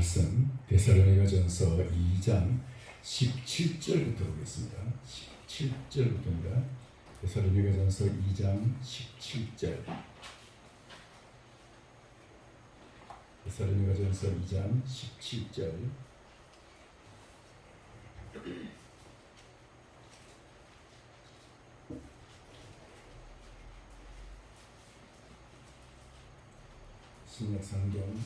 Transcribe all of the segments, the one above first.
말씀 데살로니가전서 2장 17절부터 보겠습니다. 17절부터입니다. 데살로니가전서 2장 17절. 데살로니가전서 2장 17절. 신약성경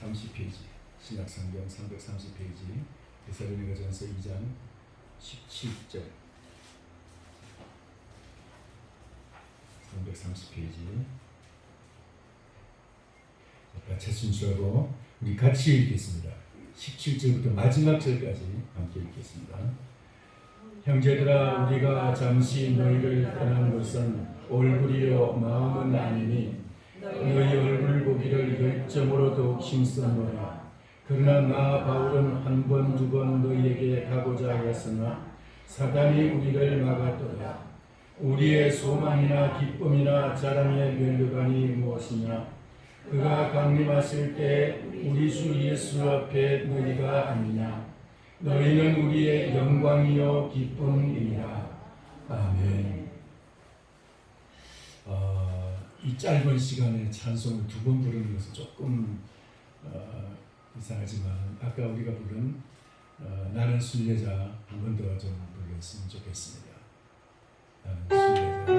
330페이지, 신약성경 330페이지, 데살로니가전서 2장 17절, 330페이지. 같이 순서로 우리 같이 읽겠습니다. 17절부터 마지막 절까지 함께 읽겠습니다. 형제들아, 우리가 잠시 너희를 떠난 것은 얼굴이요 마음은 아니니 너희 얼굴 보기를 열정으로 더욱 힘쓰노라. 그러나 나 바울은 한 번 두 번 너희에게 가고자 하였으나 사단이 우리를 막았도다. 우리의 소망이나 기쁨이나 자랑의 면류관이 무엇이냐? 그가 강림하실 때 우리 주 예수 앞에 너희가 아니냐? 너희는 우리의 영광이요 기쁨이니라. 아멘. 이 짧은 시간에 찬송을 두 번 부르는 것은 조금 이상하지만 아까 우리가 부른 나는 순례자 한 번 더 좀 불렀으면 좋겠습니다. 나는 순례자.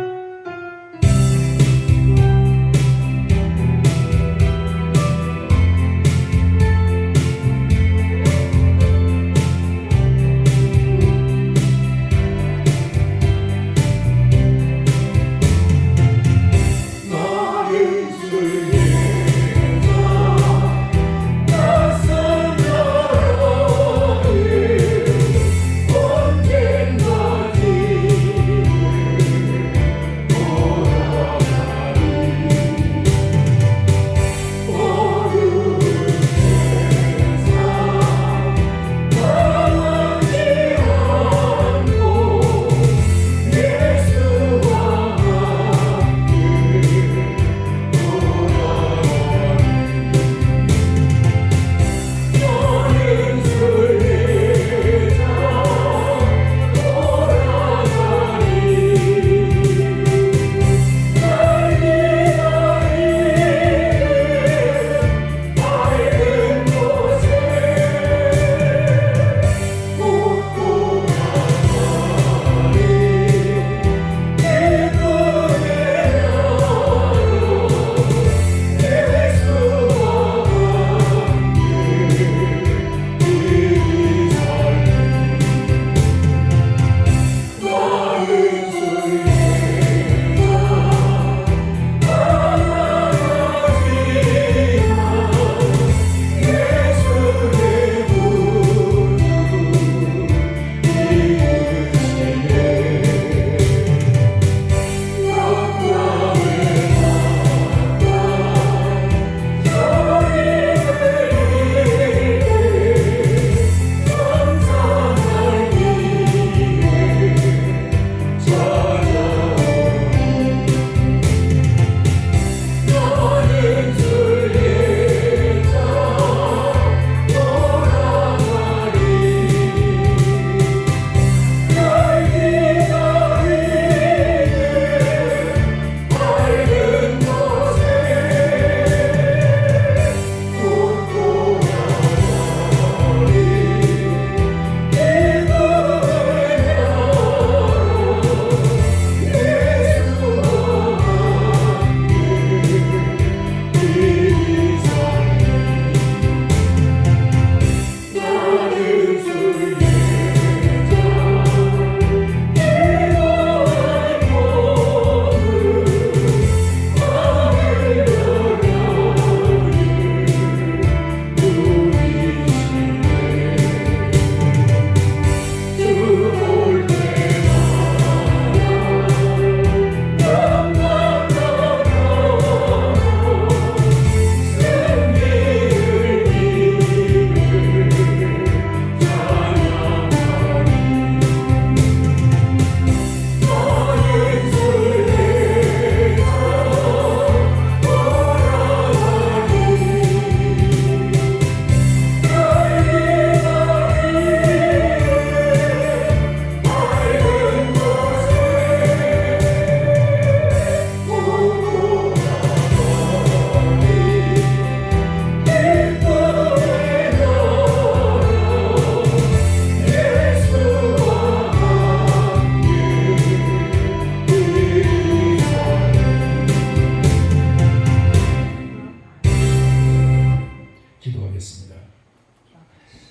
기도하겠습니다.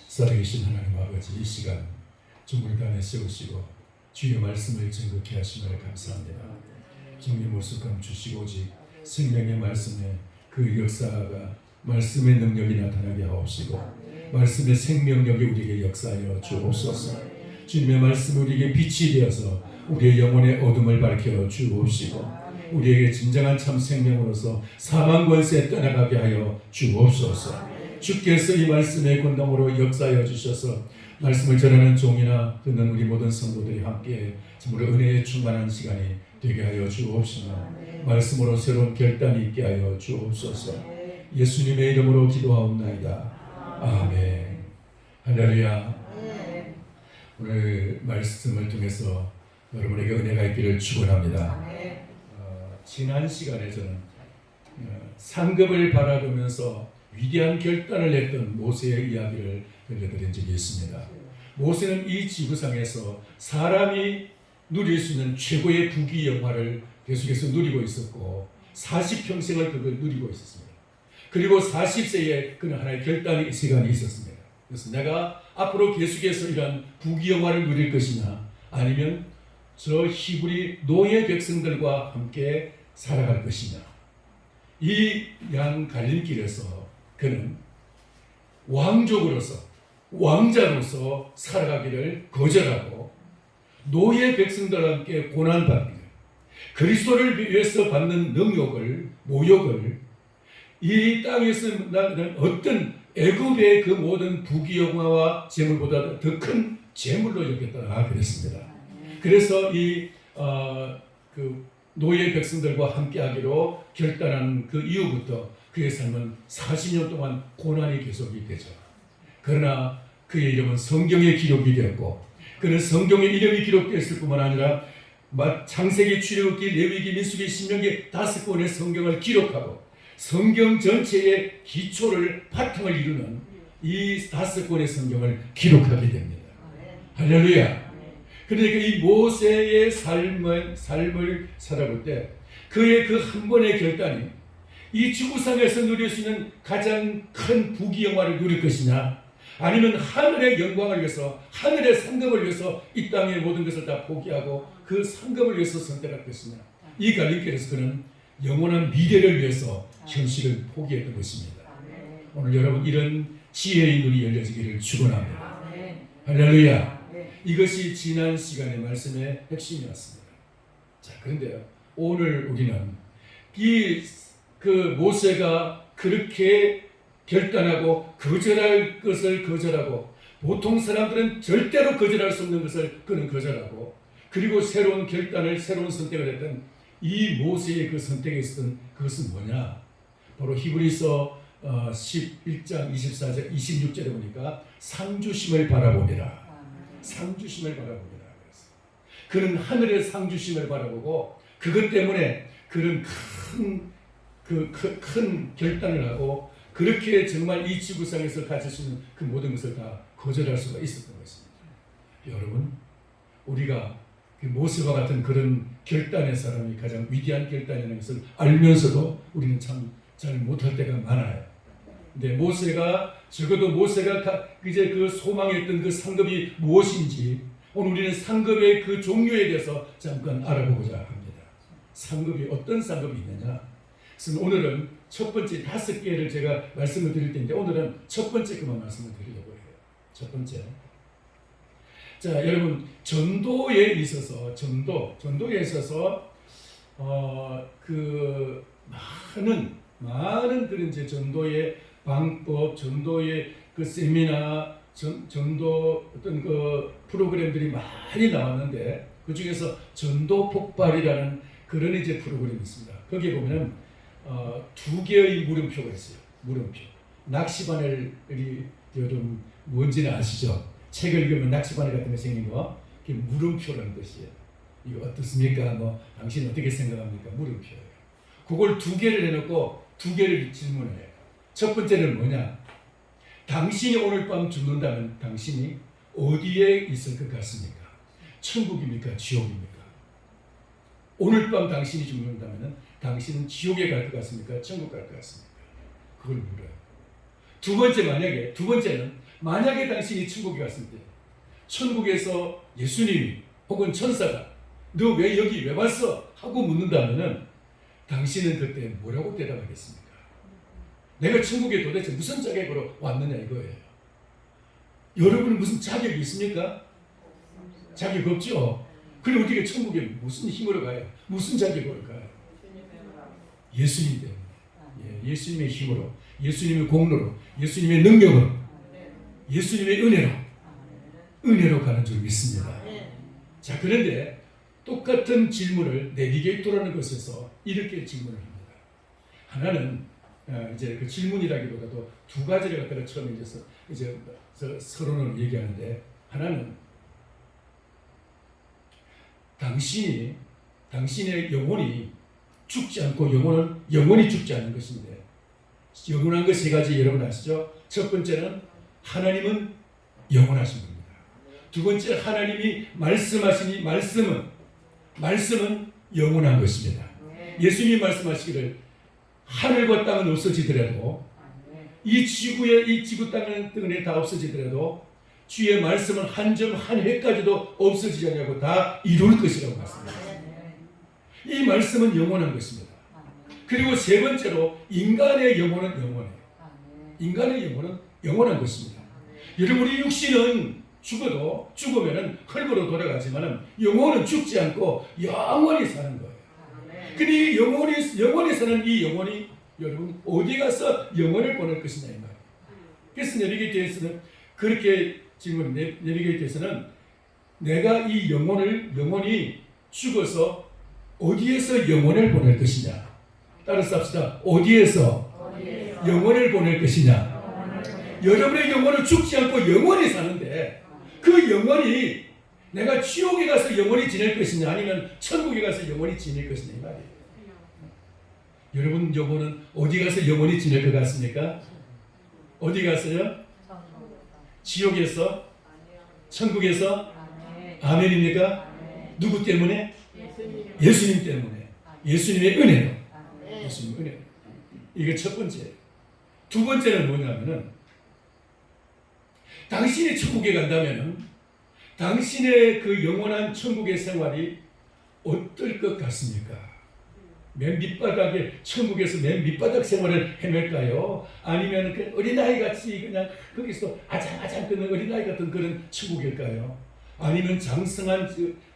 살아계신 하나님 아버지, 이 시간 주님을 단에 세우시고 주의 말씀을 증거케 하심을 감사합니다. 주님의 모습 감추시고 오직 생명의 말씀에 그 역사가 말씀의 능력이 나타나게 하옵시고 말씀의 생명력이 우리에게 역사하여 주옵소서. 주님의 말씀이 우리에게 빛이 되어서 우리의 영혼의 어둠을 밝혀 주옵시고 우리에게 진정한 참 생명으로서 사망 권세에 떠나가게 하여 주옵소서. 주께서 이 말씀의 권능으로 역사하여 주셔서 말씀을 전하는 종이나 듣는 우리 모든 성도들이 함께 정말 은혜에 충만한 시간이 되게 하여 주옵시며 말씀으로 새로운 결단이 있게 하여 주옵소서. 예수님의 이름으로 기도하옵나이다. 아멘. 할렐루야. 오늘 말씀을 통해서 여러분에게 은혜가 있기를 축원합니다. 지난 시간에 저는 상급을 바라보면서 위대한 결단을 했던 모세의 이야기를 들려드린 적이 있습니다. 모세는 이 지구상에서 사람이 누릴 수 있는 최고의 부귀영화를 계속해서 누리고 있었고 40평생을 그걸 누리고 있었습니다. 그리고 40세에 그는 하나의 결단의 시간이 있었습니다. 그래서 내가 앞으로 계속해서 이러한 부귀영화를 누릴 것이냐 아니면 저 히브리 노예 백성들과 함께 살아갈 것이냐. 이 양 갈림길에서 그는 왕족으로서 왕자로서 살아가기를 거절하고 노예 백성들과 함께 고난받기를 그리스도를 위해서 받는 능욕을 모욕을 이 땅에서 나는 어떤 애굽의 그 모든 부귀영화와 재물보다 더 큰 재물로 여겼다 그랬습니다. 그래서 그 노예 백성들과 함께하기로 결단한 그 이후부터 그의 삶은 40년 동안 고난이 계속이 되죠. 그러나 그의 이름은 성경에 기록이 되었고 그는 성경에 이름이 기록되었을 뿐만 아니라 창세기, 출애굽기, 레위기, 민수기, 신명기 5권의 성경을 기록하고 성경 전체의 기초를 바탕을 이루는 이 5권의 성경을 기록하게 됩니다. 할렐루야. 그러니까 이 모세의 삶을 살아볼 때 그의 그 한 번의 결단이 이 지구상에서 누릴 수 있는 가장 큰 부귀영화를 누릴 것이냐 아니면 하늘의 영광을 위해서 하늘의 상급을 위해서 이 땅의 모든 것을 다 포기하고 그 상급을 위해서 선택할 것이냐. 이 갈림길에서 그는 영원한 미래를 위해서 현실을 포기했던 것입니다. 오늘 여러분 이런 지혜의 눈이 열려지기를 축원합니다. 할렐루야. 이것이 지난 시간의 말씀의 핵심이었습니다. 자, 그런데요, 오늘 우리는 그 모세가 그렇게 결단하고 거절할 것을 거절하고 보통 사람들은 절대로 거절할 수 없는 것을 그는 거절하고 그리고 새로운 결단을 새로운 선택을 했던 이 모세의 그 선택에 있었던 그것은 뭐냐? 바로 히브리서 11장 24절 26절에 보니까 상주심을 바라보니라. 상주심을 바라보니라. 그는 하늘의 상주심을 바라보고 그것 때문에 그는 큰 결단을 하고 그렇게 정말 이 지구상에서 가질 수 있는 그 모든 것을 다 거절할 수가 있었던 것입니다. 여러분, 우리가 모세와 같은 그런 결단의 사람이 가장 위대한 결단이라는 것을 알면서도 우리는 참 잘 못할 때가 많아요. 근데 적어도 모세가 이제 그 소망했던 그 상급이 무엇인지 오늘 우리는 상급의 그 종류에 대해서 잠깐 알아보고자 합니다. 상급이 어떤 상급이 있느냐? 그래서 오늘은 첫 번째 5개를 제가 말씀을 드릴 텐데 오늘은 첫 번째 그만 말씀을 드리려고 해요. 첫 번째. 자, 여러분 전도에 있어서 그 많은 그런 이제 전도의 방법, 전도의 그 세미나, 전도 어떤 그 프로그램들이 많이 나왔는데 그 중에서 전도 폭발이라는 그런 이제 프로그램이 있습니다. 거기에 보면은 2개의 물음표가 있어요. 물음표. 낚시바늘이 여러분 뭔지는 아시죠? 책을 읽으면 낚시바늘 같은 거 생긴 거, 그게 물음표라는 것이에요. 이거 어떻습니까? 당신 어떻게 생각합니까? 물음표예요. 그걸 2개를 해놓고 2개를 질문해요. 첫 번째는 뭐냐? 당신이 오늘 밤 죽는다면 당신이 어디에 있을 것 같습니까? 천국입니까? 지옥입니까? 오늘 밤 당신이 죽는다면 당신은 지옥에 갈 것 같습니까? 천국 갈 것 같습니까? 그걸 물어요. 두 번째는 만약에 당신이 천국에 갔을 때 천국에서 예수님이 혹은 천사가 너 왜 여기 왜 왔어? 하고 묻는다면은 당신은 그때 뭐라고 대답하겠습니까? 내가 천국에 도대체 무슨 자격으로 왔느냐 이거예요. 여러분은 무슨 자격이 있습니까? 자격 없죠? 그럼 어떻게 천국에 무슨 힘으로 가요? 무슨 자격으로 가요? 예수님 때문에. 예, 예수님의 힘으로, 예수님의 공로로, 예수님의 능력으로, 예수님의 은혜로 가는 줄 믿습니다. 자, 그런데 똑같은 질문을 내비게이터라는 것에서 이렇게 질문을 합니다. 하나는 이제 그 질문이라기보다도 두 가지를 갖다가 처음에 이제 서론을 얘기하는데, 하나는 당신의 영혼이 죽지 않고 영원히 죽지 않는 것인데, 영원한 것 세 가지 여러분 아시죠? 첫 번째는 하나님은 영원하신 겁니다. 두 번째, 하나님이 말씀하시니 말씀은 영원한 것입니다. 예수님이 말씀하시기를 하늘과 땅은 없어지더라도 이 지구 땅은 다 없어지더라도 주의 말씀은 한 점 한 획까지도 없어지지 않냐고 다 이룰 것이라고 말씀합니다. 이 말씀은 영원한 것입니다. 그리고 세 번째로 인간의 영혼은 영원해요. 인간의 영혼은 영원한 것입니다. 여러분, 우리 육신은 죽으면은 흙으로 돌아가지만은 영혼은 죽지 않고 영원히 사는 거예요. 근데 영원히 사는 이 영혼이 여러분 어디 가서 영혼을 보낼 것이냐 이 말이에요. 그래서 내비게이터에서는 그렇게 질문, 내비게이터에서는 내가 이 영혼이 죽어서 어디에서 영혼을 보낼 것이냐. 따라서 합시다. 어디에서 영혼을 보낼 것이냐. 여러분의 영혼은 죽지 않고 영원히 사는데 그 영혼이 내가 지옥에 가서 영원히 지낼 것이냐 아니면 천국에 가서 영원히 지낼 것이냐 이 말이에요. 여러분 영혼은 어디 가서 영원히 지낼 것 같습니까? 어디 가서요? 지옥에서? 천국에서? 아멘입니까? 누구 때문에? 예수님 때문에. 예수님의 은혜로. 예수님의 은혜로. 이게 첫 번째. 두 번째는 뭐냐면은 당신이 천국에 간다면은 당신의 그 영원한 천국의 생활이 어떨 것 같습니까? 맨 밑바닥에 천국에서 맨 밑바닥 생활을 헤맬까요? 아니면 그 어린아이 같이 그냥 거기서 아장아장 끄는 어린아이 같은 그런 천국일까요? 아니면 장성한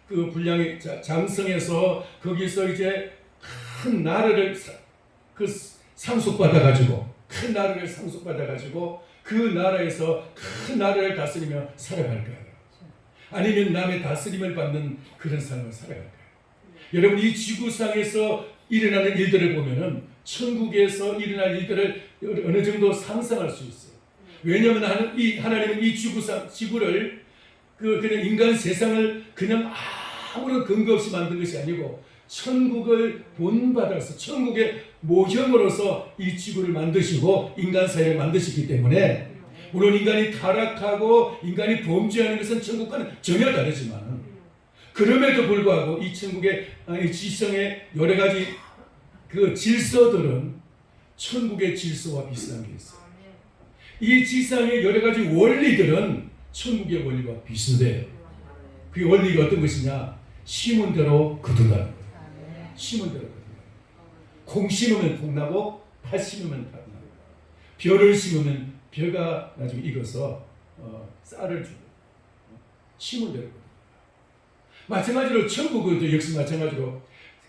그 분량의 장성에서 거기서 이제 큰 나라를 상속받아가지고 큰 나라를 상속받아가지고 그 나라에서 큰 나라를 다스리며 살아갈까요? 아니면 남의 다스림을 받는 그런 삶을 살아갈까요? 여러분, 이 지구상에서 일어나는 일들을 보면은 천국에서 일어날 일들을 어느 정도 상상할 수 있어요. 왜냐하면 하나님은 이 지구를 그냥 인간 세상을 그냥 아무런 근거 없이 만든 것이 아니고 천국을 본받아서 천국의 모형으로서 이 지구를 만드시고 인간 사회를 만드시기 때문에 물론 인간이 타락하고 인간이 범죄하는 것은 천국과는 전혀 다르지만 그럼에도 불구하고 이 천국의 지성의 여러 가지 그 질서들은 천국의 질서와 비슷한 게 있어요. 이 지상의 여러 가지 원리들은 천국의 원리와 비슷해요. 그 원리가 어떤 것이냐? 심은 대로 거둔다는 거예요. 심은 대로 거둔다. 콩 심으면 콩 나고 팥 심으면 팥 나고 벼를 심으면 벼가 나중에 익어서 쌀을 주고 심은 대로 거둔다. 마찬가지로 천국도 역시 마찬가지로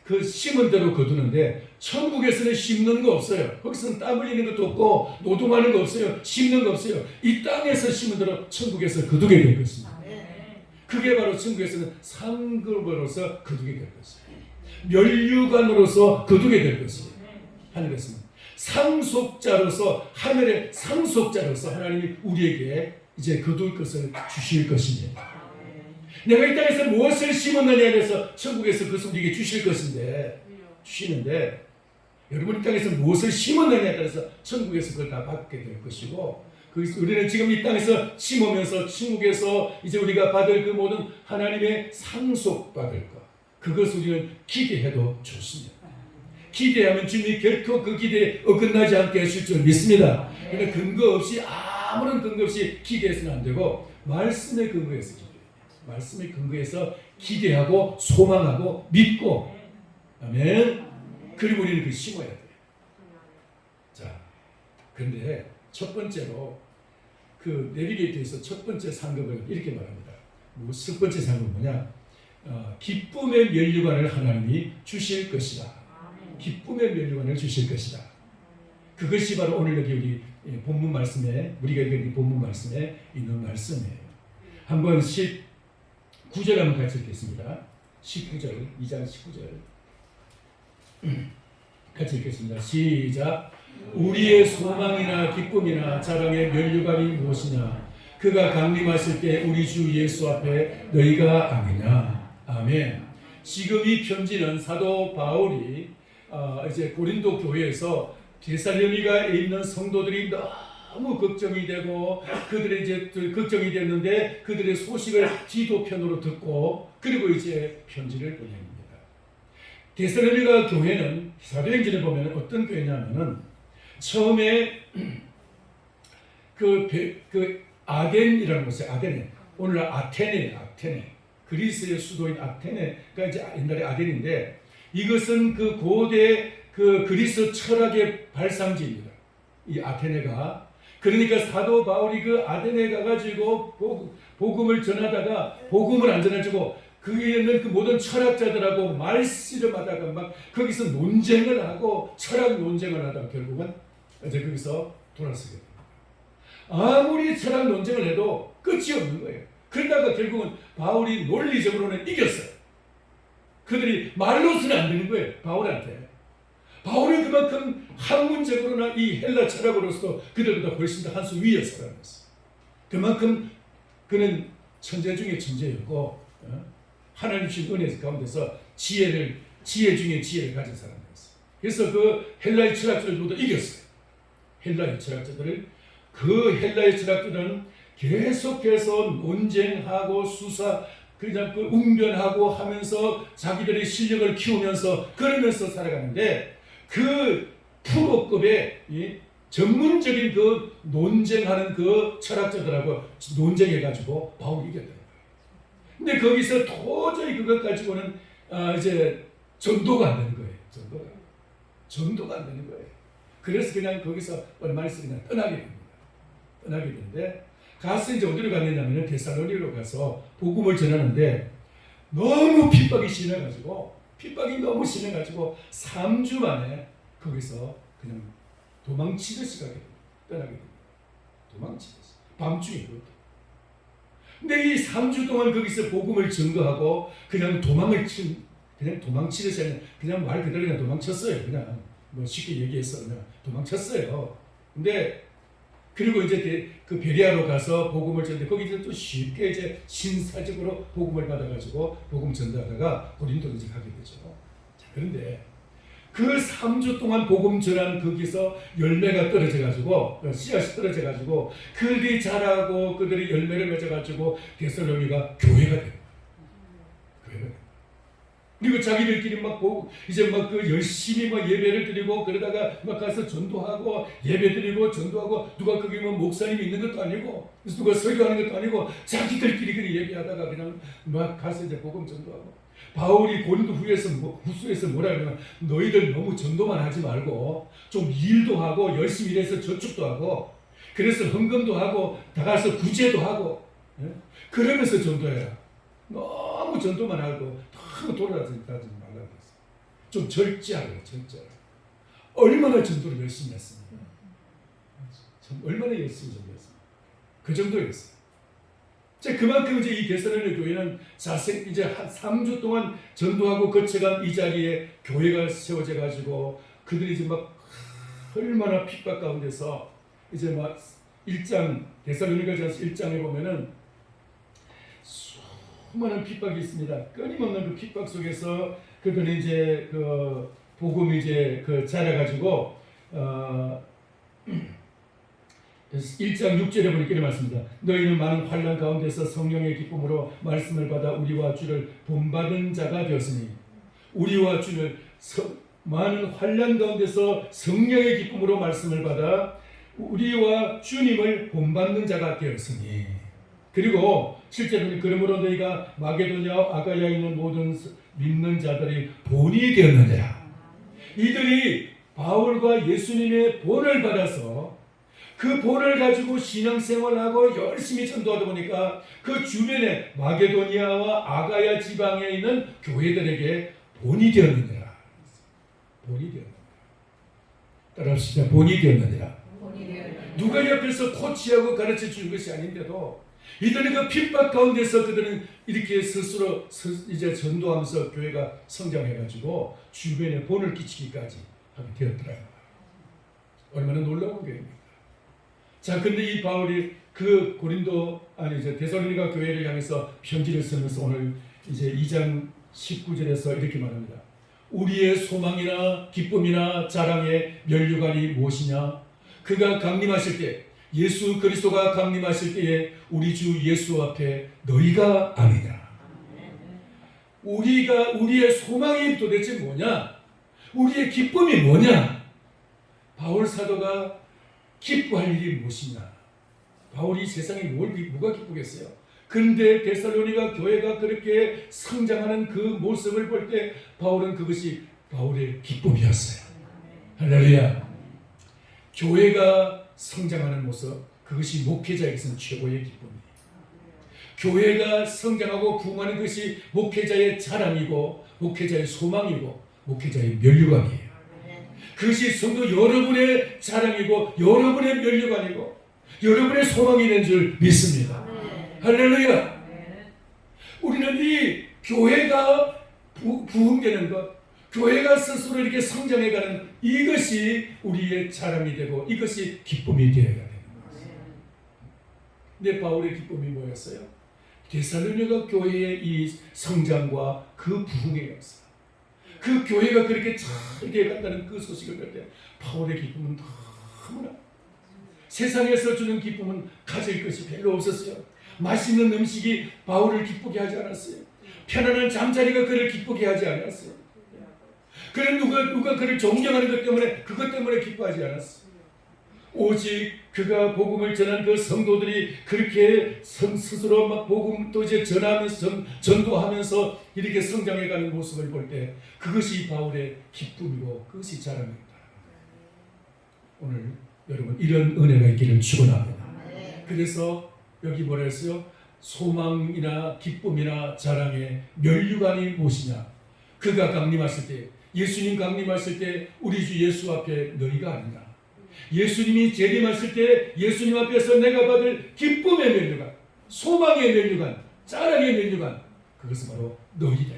그 심은 대로 거두는데 천국에서는 심는 거 없어요. 거기서는 땀 흘리는 것도 없고 노동하는 거 없어요. 심는 거 없어요. 이 땅에서 심은 대로 천국에서 거두게 될 것입니다. 그게 바로 천국에서는 상급으로서 거두게 될 것이에요. 멸류관으로서 거두게 될 것이에요. 하늘에서는 상속자로서 하늘의 상속자로서 하나님이 우리에게 이제 거둘 것을 주실 것입니다. 내가 이 땅에서 무엇을 심었느냐에 대해서 천국에서 그것을 우리에게 주실 것인데 주시는데 여러분 이 땅에서 무엇을 심었느냐에 따라서 천국에서 그걸 다 받게 될 것이고 우리는 지금 이 땅에서 심으면서 천국에서 이제 우리가 받을 그 모든 하나님의 상속받을 것 그것을 우리는 기대해도 좋습니다. 기대하면 주님이 결코 그 기대에 어긋나지 않게 하실 줄 믿습니다. 그러나 근거 없이 아무런 근거 없이 기대해서는 안 되고 말씀에 근거해서 기대해요. 말씀에 근거해서 기대하고 소망하고 믿고 아멘. 그리고 우리는 그 심어야 돼요. 자, 그런데 첫 번째로 그 내비게이터에서 첫 번째 상급을 이렇게 말합니다. 첫 번째 상급은 뭐냐? 기쁨의 면류관을 하나님이 주실 것이다. 기쁨의 면류관을 주실 것이다. 그것이 바로 오늘 여기 우리 본문 말씀에 우리가 읽은 본문 말씀에 있는 말씀이에요. 한번 19절 한번 같이 읽겠습니다. 19절 2장 19절 같이 읽겠습니다. 시작. 우리의 소망이나 기쁨이나 자랑의 면류관이 무엇이냐? 그가 강림하실 때 우리 주 예수 앞에 너희가 아니냐? 아멘. 지금 이 편지는 사도 바울이 이제 고린도 교회에서 데살로니가에 있는 성도들이 너무 걱정이 되고 그들의 이제 걱정이 됐는데 그들의 소식을 디도편으로 듣고 그리고 이제 편지를 보냅니다. 데살로니가 교회는 사도행전에 보면 어떤 교회냐면은 처음에 그 아덴이라는 곳에 아덴에 오늘날 아테네 그리스의 수도인 아테네가 이제 옛날에 아덴인데 이것은 그 고대 그 그리스 철학의 발상지입니다. 이 아테네가 그러니까 사도 바울이 그 아테네에 가가지고 복음을 전하다가 복음을 안 전해주고 거기에 있는 그 모든 철학자들하고 말씨름하다가 막 거기서 논쟁을 하고 철학 논쟁을 하다가 결국은 이제 거기서 돌아서게 됩니다. 아무리 철학 논쟁을 해도 끝이 없는 거예요. 그러다가 결국은 바울이 논리적으로는 이겼어요. 그들이 말로서는 안 되는 거예요. 바울한테. 바울은 그만큼 학문적으로나 이 헬라 철학으로서 그들보다 훨씬 더 한 수 위였어라는 것을. 그만큼 그는 천재 중에 천재였고 하나님 주신 은혜 가운데서 지혜 중에 지혜를 가진 사람이었어요. 그래서 그 헬라의 철학자를 모두 이겼어요. 헬라의 철학자들을 그 헬라의 철학자들은 계속해서 논쟁하고 수사 그냥 그 웅변하고 하면서 자기들의 실력을 키우면서 그러면서 살아가는데 그 프로급의 전문적인 그 논쟁하는 그 철학자들하고 논쟁해가지고 바울이 이겼다는 거예요. 근데 거기서 도저히 그것 가지고는 이제 전도가 안 되는 거예요. 전도가 안 되는 거예요. 그래서 그냥 거기서 얼마 있어 그냥 떠나게 됩니다. 떠나게 되는데 가서 이제 어디로 갔느냐면 데살로니가로 가서 복음을 전하는데 너무 핍박이 심해가지고 3주 만에 거기서 그냥 도망치듯이 가게 됩니다. 떠나게 됩니다. 도망치듯이 밤중에 그것도. 근데 이 3주 동안 거기서 복음을 증거하고 그냥 도망치듯이 그냥 말 그대로 그냥 도망쳤어요. 그냥 뭐 쉽게 얘기해서 그냥 도망쳤어요. 근데 그리고 이제 그 베레아로 가서 복음을 전하는데 거기서 또 쉽게 이제 신사적으로 복음을 받아가지고 복음 전도하다가 고린도로 이제 가게 되죠. 자, 그런데 그 3주 동안 복음 전한 거기서 열매가 떨어져가지고 씨앗이 떨어져가지고 그들이 자라고 그들이 열매를 맺어가지고 데살로니가 교회가 돼요. 그리고 자기들끼리 막 보고 이제 막 그 열심히 막 예배를 드리고 그러다가 막 가서 전도하고 예배 드리고 전도하고 누가 거기 뭐 목사님이 있는 것도 아니고 누가 설교하는 것도 아니고 자기들끼리 그냥 얘기하다가 그냥 막 가서 이제 복음 전도하고 바울이 고린도 후서에서 뭐라 그러냐면 너희들 너무 전도만 하지 말고 좀 일도 하고 열심히 일해서 저축도 하고 그래서 헌금도 하고 다 가서 구제도 하고 그러면서 전도해라. 너무 전도만 하고 너무 돌아다니지 말라고 했어요. 좀 절제하라고. 얼마나 전도를 열심히 했습니까? 얼마나 열심히 전도했습니까? 그 정도였어요. 그만큼 이제 이 데살로니가 교회는 이제 한 3주 동안 전도하고 거쳐간 이 자리에 교회가 세워져 가지고 그들이 이제 막 얼마나 핍박 가운데서 이제 막 1장 데살로니가전서 1장에 보면은 수많은 핍박이 있습니다. 끊임없는 그 핍박 속에서 그들은 이제 그 복음이 이제 그 자라가지고 1장 6절에 보니까 이런 말씀입니다. 너희는 많은 환난 가운데서 성령의 기쁨으로 말씀을 받아 우리와 주를 본받은 자가 되었으니 우리와 주를 많은 환난 가운데서 성령의 기쁨으로 말씀을 받아 우리와 주님을 본받는 자가 되었으니, 그리고 실제로는 그러므로 너희가 마게도냐와 아가야에 있는 모든 믿는 자들이 본이 되었느니라. 이들이 바울과 예수님의 본을 받아서 그 본을 가지고 신앙생활하고 열심히 전도하다 보니까 그 주변에 마게도니아와 아가야 지방에 있는 교회들에게 본이 되었느니라. 본이 되었느니라. 따라합시다. 본이 되었느니라. 누가 옆에서 코치하고 가르쳐 주는 것이 아닌데도 이들은 그 핍박 가운데서 그들은 이렇게 스스로 이제 전도하면서 교회가 성장해가지고 주변에 본을 끼치기까지 하게 되었더라고요. 얼마나 놀라운 교회입니다. 자, 근데 이 바울이 그 이제 데살로니가 교회를 향해서 편지를 쓰면서 오늘 이제 2장 19절에서 이렇게 말합니다. 우리의 소망이나 기쁨이나 자랑의 면류관이 무엇이냐? 그가 강림하실 때, 예수 그리스도가 강림하실 때에 우리 주 예수 앞에 너희가 아니냐. 우리의 소망이 도대체 뭐냐? 우리의 기쁨이 뭐냐? 바울 사도가 기뻐할 일이 무엇이냐? 바울이 세상에 뭐가 기쁘겠어요? 그런데 데살로니가 교회가 그렇게 성장하는 그 모습을 볼 때 바울은 그것이 바울의 기쁨이었어요. 할렐루야. 교회가 성장하는 모습, 그것이 목회자에게서는 최고의 기쁨이에요. 교회가 성장하고 부흥하는 것이 목회자의 자랑이고 목회자의 소망이고 목회자의 면류관이에요. 그것이 성도 여러분의 자랑이고 여러분의 면류관이고 여러분의 소망이 된 줄 믿습니다. 할렐루야. 우리는 이 교회가 부흥되는 것, 교회가 스스로 이렇게 성장해가는 이것이 우리의 자랑이 되고 이것이 기쁨이 되어야 되는 것입니다. 근데 바울의 기쁨이 뭐였어요? 데살로니가 교회의 이 성장과 그 부흥의 역사, 그 교회가 그렇게 잘 되어간다는 그 소식을 볼 때 바울의 기쁨은 너무나, 세상에서 주는 기쁨은 가질 것이 별로 없었어요. 맛있는 음식이 바울을 기쁘게 하지 않았어요. 편안한 잠자리가 그를 기쁘게 하지 않았어요. 그는 누가 그를 존경하는 것 때문에 그것 때문에 기뻐하지 않았어요. 오직 그가 복음을 전한 그 성도들이 그렇게 스스로 막 복음 또 이제 전하면서 전도하면서 이렇게 성장해가는 모습을 볼 때 그것이 바울의 기쁨이고 그것이 자랑입니다. 오늘 여러분 이런 은혜가 있기를 축원합니다. 그래서 여기 뭐라 했어요? 소망이나 기쁨이나 자랑의 면류관이 무엇이냐? 그가 강림하실 때, 예수님 강림하실 때 우리 주 예수 앞에 너희가 아니냐? 예수님이 재림하실 때 예수님 앞에서 내가 받을 기쁨의 면류관, 소망의 면류관, 자랑의 면류관, 그것은 바로 너희다.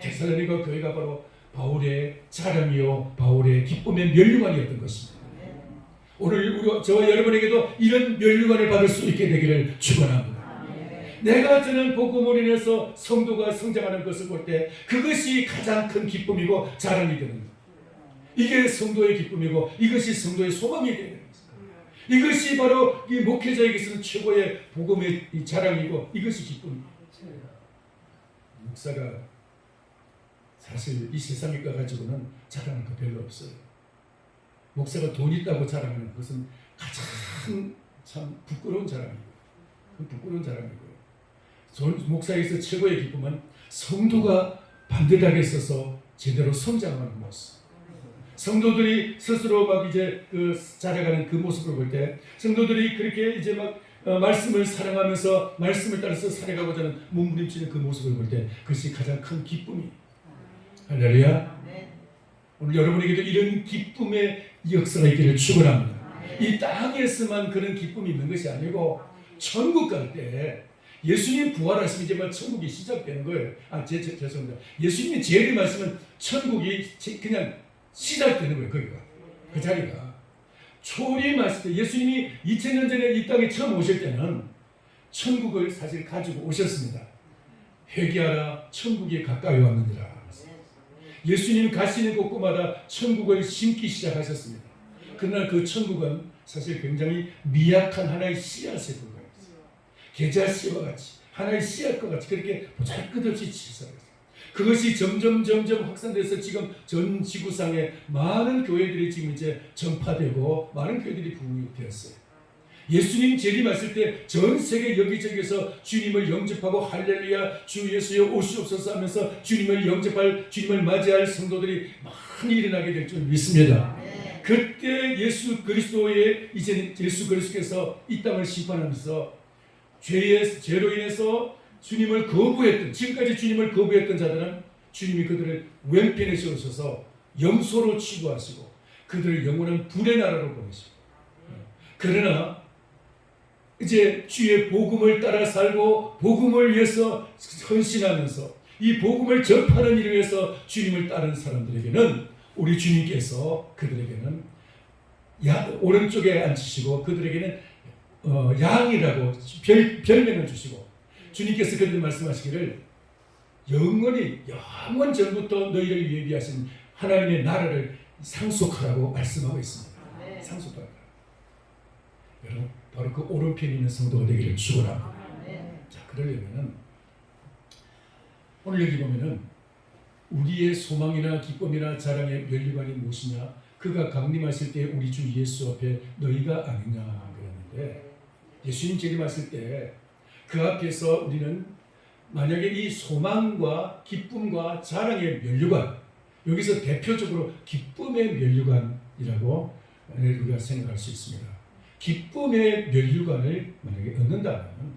데살로니가 교회가 바로 바울의 자랑이요 바울의 기쁨의 면류관이었던 것입니다. 오늘 저와 여러분에게도 이런 면류관을 받을 수 있게 되기를 축원합니다. 내가 전한 복음으로 인해서 성도가 성장하는 것을 볼 때 그것이 가장 큰 기쁨이고 자랑이 되는 것. 이게 성도의 기쁨이고 이것이 성도의 소망이 되는 것입니다. 이것이 바로 이 목회자에게서는 최고의 복음의 자랑이고 이것이 기쁨입니다. 목사가 사실 이 세상에 가지고는 자랑할 거 별로 없어요. 목사가 돈 있다고 자랑하는 것은 가장 참 부끄러운 자랑이고요. 부끄러운 자랑이고요. 목사에게서 최고의 기쁨은 성도가 반듯하게 서서 제대로 성장하는 모습. 성도들이 스스로 막 이제 자라가는 그 모습을 볼 때 성도들이 그렇게 이제 막 말씀을 사랑하면서 말씀을 따라서 살아가고자 하는 몸부림치는 그 모습을 볼 때 그것이 가장 큰 기쁨이. 할렐루야. 오늘 여러분에게도 이런 기쁨의 역사가 있기를 축원합니다. 이 땅에서만 그런 기쁨이 있는 것이 아니고 천국 갈 때 예수님 부활하시면 이제 막 천국이 시작되는 거예요. 죄송합니다. 예수님이 재림하시면 천국이 그냥 시작되는 거예요. 거기가 그 자리가 초림하실 때 예수님이 2000년 전에 이 땅에 처음 오실 때는 천국을 사실 가지고 오셨습니다. 회개하라 천국이 가까이 왔느니라. 예수님 가시는 곳곳마다 천국을 심기 시작하셨습니다. 그러나 그 천국은 사실 굉장히 미약한 하나의 씨앗의 불과했어요. 계자씨와 같이 하나의 씨앗과 같이 그렇게 보잘것없이 치솟았어요. 그것이 점점 확산돼서 지금 전 지구상에 많은 교회들이 지금 이제 전파되고 많은 교회들이 부흥이 되었어요. 예수님 재림하실 때 전 세계 여기저기서 주님을 영접하고 할렐루야 주 예수여 오시옵소서 하면서 주님을 영접할, 주님을 맞이할 성도들이 많이 일어나게 될 줄 믿습니다. 그때 예수 그리스도의 이제 예수 그리스도께서 이 땅을 심판하면서 죄로 인해서 주님을 거부했던, 지금까지 주님을 거부했던 자들은 주님이 그들을 왼편에 세우셔서 염소로 취급하시고 그들을 영원한 불의 나라로 보내시고, 그러나 이제 주의 복음을 따라 살고 복음을 위해서 헌신하면서 이 복음을 전파하는 일을 위해서 주님을 따르는 사람들에게는 우리 주님께서 그들에게는 오른쪽에 앉히시고 그들에게는 양이라고 별명을 주시고, 주님께서 그들 말씀하시기를 영원히 영원 전부터 너희를 예비하신 하나님의 나라를 상속하라고 말씀하고 있습니다. 상속하라. 여러분 바로 그 오른편에 있는 성도가 되기를 축원합니다. 자, 그러려면은 오늘 여기 보면은 우리의 소망이나 기쁨이나 자랑의 면류관이 무엇이냐? 그가 강림하실 때 우리 주 예수 앞에 너희가 아니냐 그랬는데, 예수님 재림하실 때 그 앞에서 우리는 만약에 이 소망과 기쁨과 자랑의 면류관, 여기서 대표적으로 기쁨의 면류관이라고 우리가 생각할 수 있습니다. 기쁨의 면류관을 만약에 얻는다면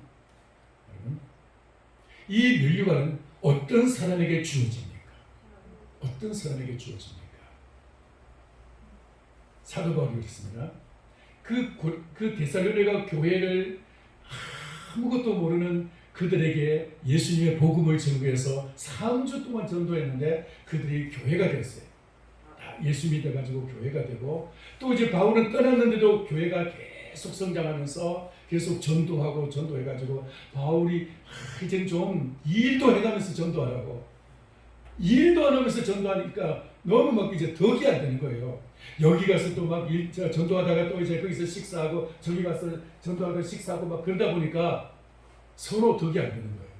이 면류관은 어떤 사람에게 주어집니까? 어떤 사람에게 주어집니까? 사도 바울이 그랬습니다. 그 데살로니가 교회를 아무것도 모르는 그들에게 예수님의 복음을 전구해서 3주 동안 전도했는데 그들이 교회가 됐어요. 예수 믿어가지고 교회가 되고, 또 이제 바울은 떠났는데도 교회가 계속 성장하면서 계속 전도해가지고 바울이 이제 좀 일도 해가면서 전도하라고, 일도 안 하면서 전도하니까 너무 막 이제 덕이 안 되는 거예요. 여기 가서 또 막 전도하다가 또 이제 거기서 식사하고 저기 가서 전도하다가 식사하고 막 그러다 보니까 서로 덕이 안 되는 거예요.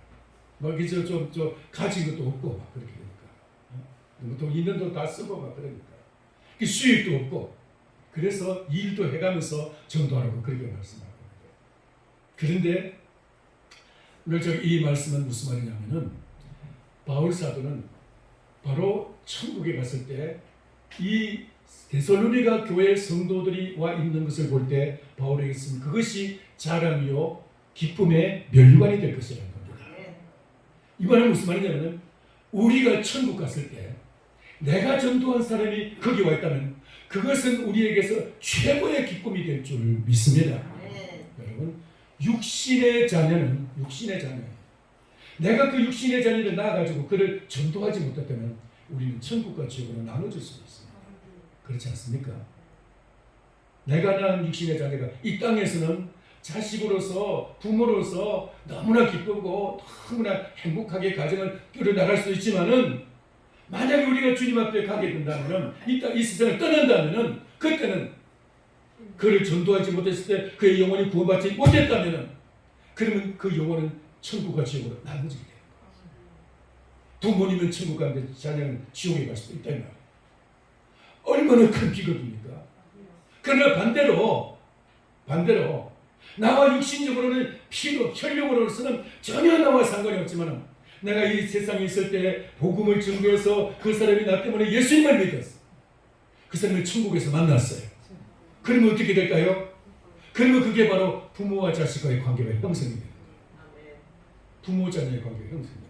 막 이제 좀 가진 것도 없고 막 그렇게 되니까, 또 있는 돈 다 쓰고 막 그러니까 수익도 없고, 그래서 일도 해가면서 전도하라고 그렇게 말씀하고 있는데, 그런데 오늘 이 말씀은 무슨 말이냐면은 바울 사도는 바로 천국에 갔을 때 이 데살로니가 교회 성도들이 와 있는 것을 볼 때 바울에게 있으면 그것이 자랑이요 기쁨의 면류관이 될 것이라는 겁니다. 이 말은 무슨 말이냐면 우리가 천국 갔을 때 내가 전도한 사람이 거기 와 있다면 그것은 우리에게서 최고의 기쁨이 될 줄 믿습니다. 여러분, 육신의 자녀는 내가 그 육신의 자녀를 낳아가지고 그를 전도하지 못했다면 우리는 천국과 지옥으로 나눠질 수도 있습니다. 그렇지 않습니까? 내가 낳은 육신의 자녀가 이 땅에서는 자식으로서 부모로서 너무나 기쁘고 너무나 행복하게 가정을 꾸려나갈 수 있지만은, 만약에 우리가 주님 앞에 가게 된다면, 이 세상을 떠난다면 그때는 그를 전도하지 못했을 때 그의 영혼이 구원받지 못했다면 그러면 그 영혼은 천국과 지옥으로 나눠지게 됩니다. 부모님은 천국 가는데 자녀는 지옥에 갈 수도 있다는 말이에요. 얼마나 큰 비극입니까? 그러나 반대로 나와 육신적으로는 피로 혈육으로서는 전혀 나와 상관이 없지만 내가 이 세상에 있을 때 복음을 증거해서 그 사람이 나 때문에 예수님을 믿었어. 그 사람을 천국에서 만났어요. 그러면 어떻게 될까요? 그러면 그게 바로 부모와 자식과의 관계가 형성이 되는 거예요. 부모 자녀의 관계가 형성이 되는 거예요.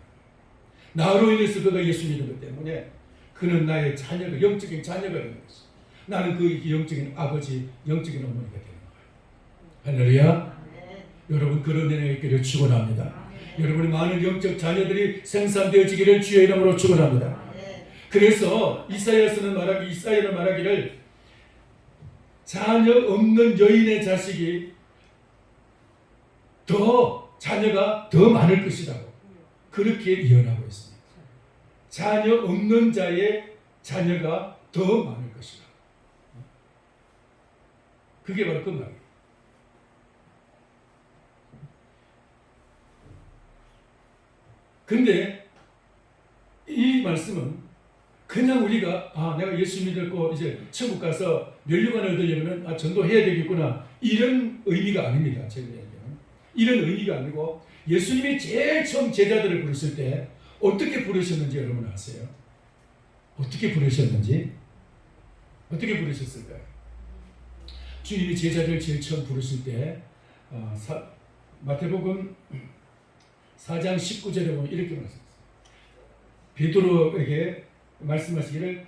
나로 인해서 그가 예수 믿는 것 때문에 그는 나의 자녀가, 영적인 자녀가 되는 것이, 나는 그 영적인 아버지, 영적인 어머니가 되는 거예요. 할렐루야. 여러분, 그런 은혜가 있기를 축원합니다. 여러분의 많은 영적 자녀들이 생산되어지기를 주의 이름으로 축원합니다. 그래서 이사야는 말하기를 자녀 없는 여인의 자식이 자녀가 더 많을 것이라고 그렇게 예언하고 있습니다. 자녀 없는 자의 자녀가 더 많을 것이다. 그게 바로 그 말이에요. 근데 이 말씀은 그냥 우리가 내가 예수 믿고 이제 천국 가서 면류관을 얻으려면 전도해야 되겠구나 이런 의미가 아닙니다. 제가 얘기하는 이런 의미가 아니고 예수님이 제일 처음 제자들을 부르실 때 어떻게 부르셨는지 여러분 아세요? 어떻게 부르셨는지? 어떻게 부르셨을까요? 주님이 제자들을 제일 처음 부르실 때 마태복음 4장 19절에 보면 이렇게 말씀하셨어요. 베드로에게 말씀하시기를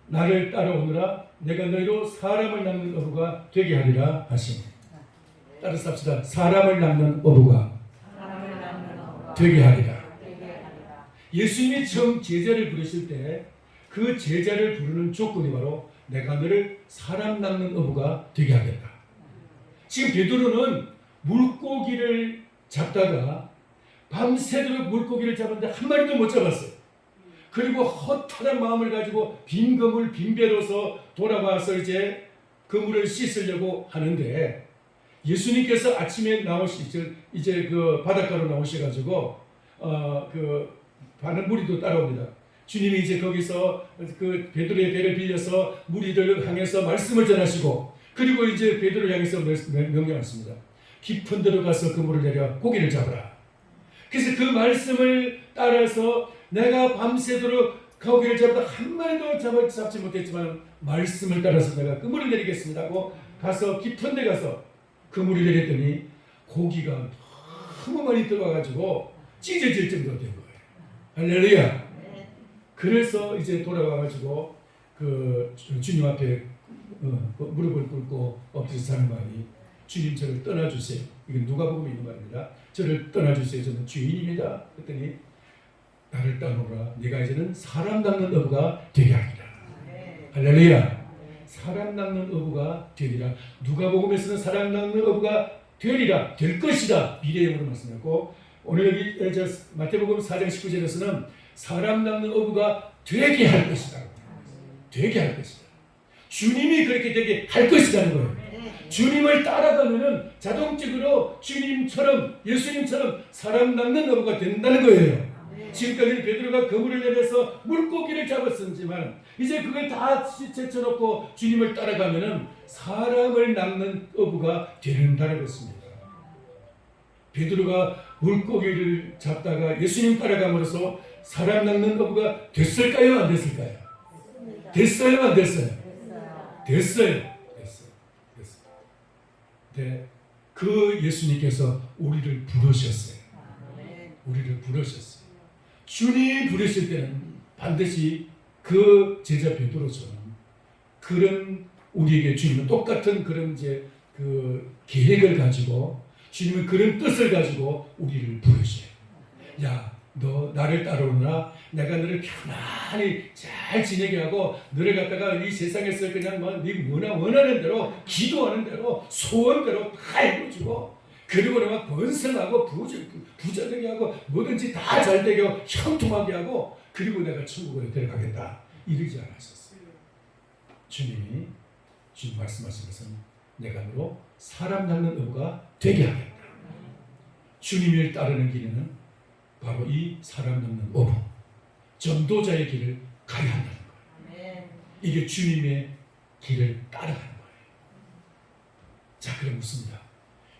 나를 따라오느라 내가 너희로 사람을 낳는 어부가 되게 하리라 하시니. 따라서 합시다. 사람을 낳는 어부가 되게 하리라. 예수님이 처음 제자를 부르실 때 그 제자를 부르는 조건이 바로 내가 너를 사람 낳는 어부가 되게 하겠다. 지금 베드로는 물고기를 잡다가 밤새도록 물고기를 잡았는데 한 마리도 못 잡았어요. 그리고 허탈한 마음을 가지고 빈 그물 빈 배로서 돌아와서 이제 그물을 씻으려고 하는데 예수님께서 아침에 이제 그 바닷가로 나오셔가지고 많은 무리도 따라옵니다. 주님이 이제 거기서 그 베드로의 배를 빌려서 무리들을 향해서 말씀을 전하시고 그리고 이제 베드로를 향해서 명령하십니다. 깊은 데로 가서 그물을 내려 고기를 잡으라. 그래서 그 말씀을 따라서 내가 밤새도록 고기를 잡다 한 마리도 잡지 못했지만 말씀을 따라서 내가 그물을 내리겠습니다 하고 가서 깊은 데 가서 그물을 내렸더니 고기가 너무 많이 들어와가지고 찢어질 정도가 된 거예요. 할렐루야. 그래서 이제 돌아와가지고 그 주님 앞에 무릎을 꿇고 엎드려서 하는 말이 주님 저를 떠나주세요. 이건 누가복음에 있는 말입니다. 저를 떠나주세요. 저는 주인입니다. 그랬더니 나를 따르라. 네가 이제는 사람 낚는 어부가 되게 하리라. 할렐루야. 사람 낚는 어부가 되리라. 누가복음에서는 사람 낚는 어부가 되리라. 될 것이다. 미래형으로 말씀하고 오늘 여기 마태복음 4장 19절에서는 사람 낚는 어부가 되게 할 것이다. 되게 할 것이다. 주님이 그렇게 되게 할 것이라는 거예요. 주님을 따라가면은 자동적으로 주님처럼 예수님처럼 사람 낚는 어부가 된다는 거예요. 지금까지 베드로가 그물을 내려서 물고기를 잡았었지만 이제 그걸 다 제쳐놓고 주님을 따라가면은 사람을 낚는 어부가 된다는 것입니다. 베드로가 물고기를 잡다가 예수님 따라감으로써 사람 낚는 어부가 됐을까요? 안 됐을까요? 됐어요? 안 됐어요? 됐어요. 네, 그 예수님께서 우리를 부르셨어요. 우리를 부르셨어요. 주님이 부르실 때는 반드시 그 제자 베드로처럼 그런 우리에게 주님은 똑같은 그런 이제 그 계획을 가지고 주님은 그런 뜻을 가지고 우리를 부르셔요. 야, 너 나를 따라오느라 내가 너를 편안히 잘 지내게 하고 너를 갖다가 이 세상에서 그냥 네 원하는 대로 기도하는 대로 소원대로 다 해주고 그리고 내가 번성하고 부자 되게 하고 뭐든지 다 잘 되게 하고 형통하게 하고 그리고 내가 천국으로 데려가겠다 이러지 않았었어요. 주님 말씀하신 것은 내가 너로 사람 낚는 어부가 되게 하겠다. 주님을 따르는 길에는 바로 이 사람 낚는 어부 전도자의 길을 가야 한다는 거예요. 이게 주님의 길을 따라가는 거예요. 자, 그럼 묻습니다.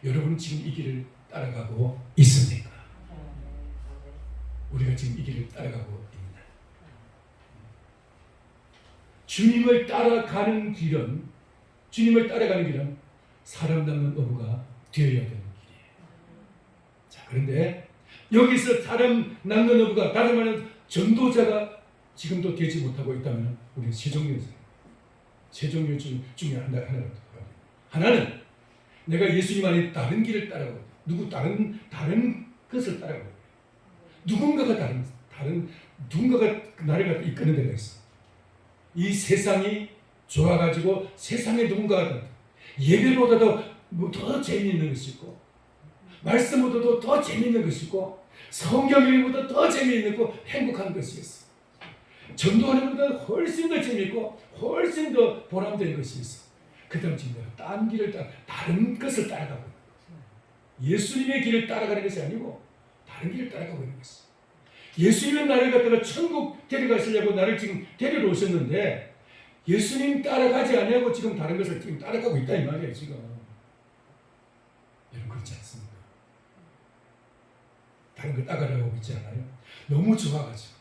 여러분은 지금 이 길을 따라가고 있습니까? 우리가 지금 이 길을 따라가고 있습니다. 주님을 따라가는 길은 사람 낚는 어부가 되어야 되는 길이에요. 자, 그런데 여기서 사람 낚는 어부가 다른 말은 전도자가 지금도 되지 못하고 있다면 우리는 세 종류 중에 하나가 하나는 내가 예수님 안에 다른 길을 따라가고 다른 것을 따라가고 누군가가 나를 갖다 이끄는 데가 있어. 이 세상이 좋아가지고 세상에 누군가가 예배보다도 더 재미있는 것이 있고 말씀보다도 더 재미있는 것이 있고 성경 읽기보다 더 재미있고 행복한 것이 있어. 전도하는 것보다 훨씬 더 재미있고 훨씬 더 보람되는 것이 있어. 그 다음 지금 내가 딴 길을 다른 것을 따라가고 있는 거예요. 예수님의 길을 따라가는 것이 아니고 다른 길을 따라가고 있는 것이. 예수님은 나를 갖다가 천국 데려가시려고 나를 지금 데리러 오셨는데 예수님 따라가지 아니하고 지금 다른 것을 지금 따라가고 있다 이 말이에요 지금. 여러분 그렇지 않습니까? 다른 걸 따라가고 있지 않아요? 너무 좋아가지고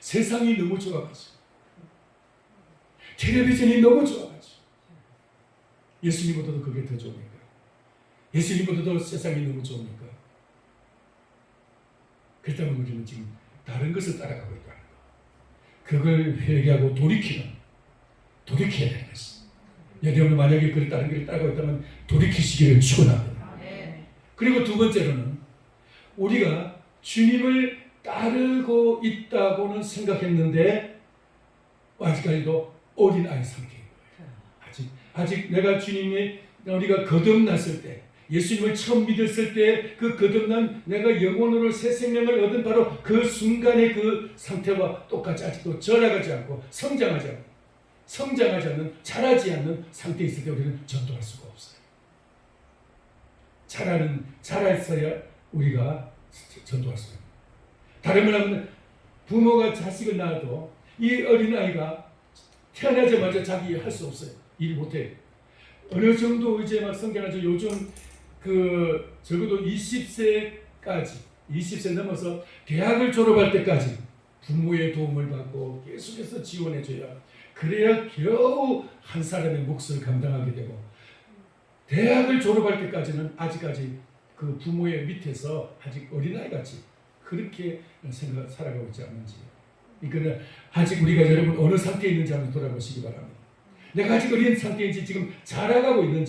세상이 너무 좋아가지고 텔레비전이 너무 좋아가지고 예수님보다도 그게 더 좋으니까 예수님보다도 세상이 너무 좋으니까 그렇다면 우리는 지금 다른 것을 따라가고 있다는 거. 그걸 회개하고 돌이켜야 되는 것입니다. 여러분 만약에 그 다른 길을 따라가고 있다면 돌이키시기를 축원합니다. 그리고 두 번째로는 우리가 주님을 따르고 있다고는 생각했는데 아직까지도 어린아이 상태인 거예요. 아직 내가 주님이 우리가 거듭났을 때 예수님을 처음 믿었을 때 그 거듭난 내가 영혼으로 새 생명을 얻은 바로 그 순간의 그 상태와 똑같이 아직도 절하지 않고 성장하지 않는 자라지 않는 상태에 있을 때 우리는 전도할 수가 없어요. 자랐어야 우리가 전도할 수가 있어요. 다른 말 하면 부모가 자식을 낳아도 이 어린아이가 태어나자마자 자기 할 수 없어요. 일 못해요. 어느 정도 이제 막 성장하죠. 요즘 적어도 20세 넘어서 대학을 졸업할 때까지 부모의 도움을 받고 계속해서 지원해줘야 그래야 겨우 한 사람의 몫을 감당하게 되고 대학을 졸업할 때까지는 아직까지 그 부모의 밑에서 아직 어린아이같이 그렇게 살아가고 있지 않는지 그러니까 아직 우리가 여러분 어느 상태에 있는지 한번 돌아보시기 바랍니다. 내가 아직 어린 상태인지 지금 자라가고 있는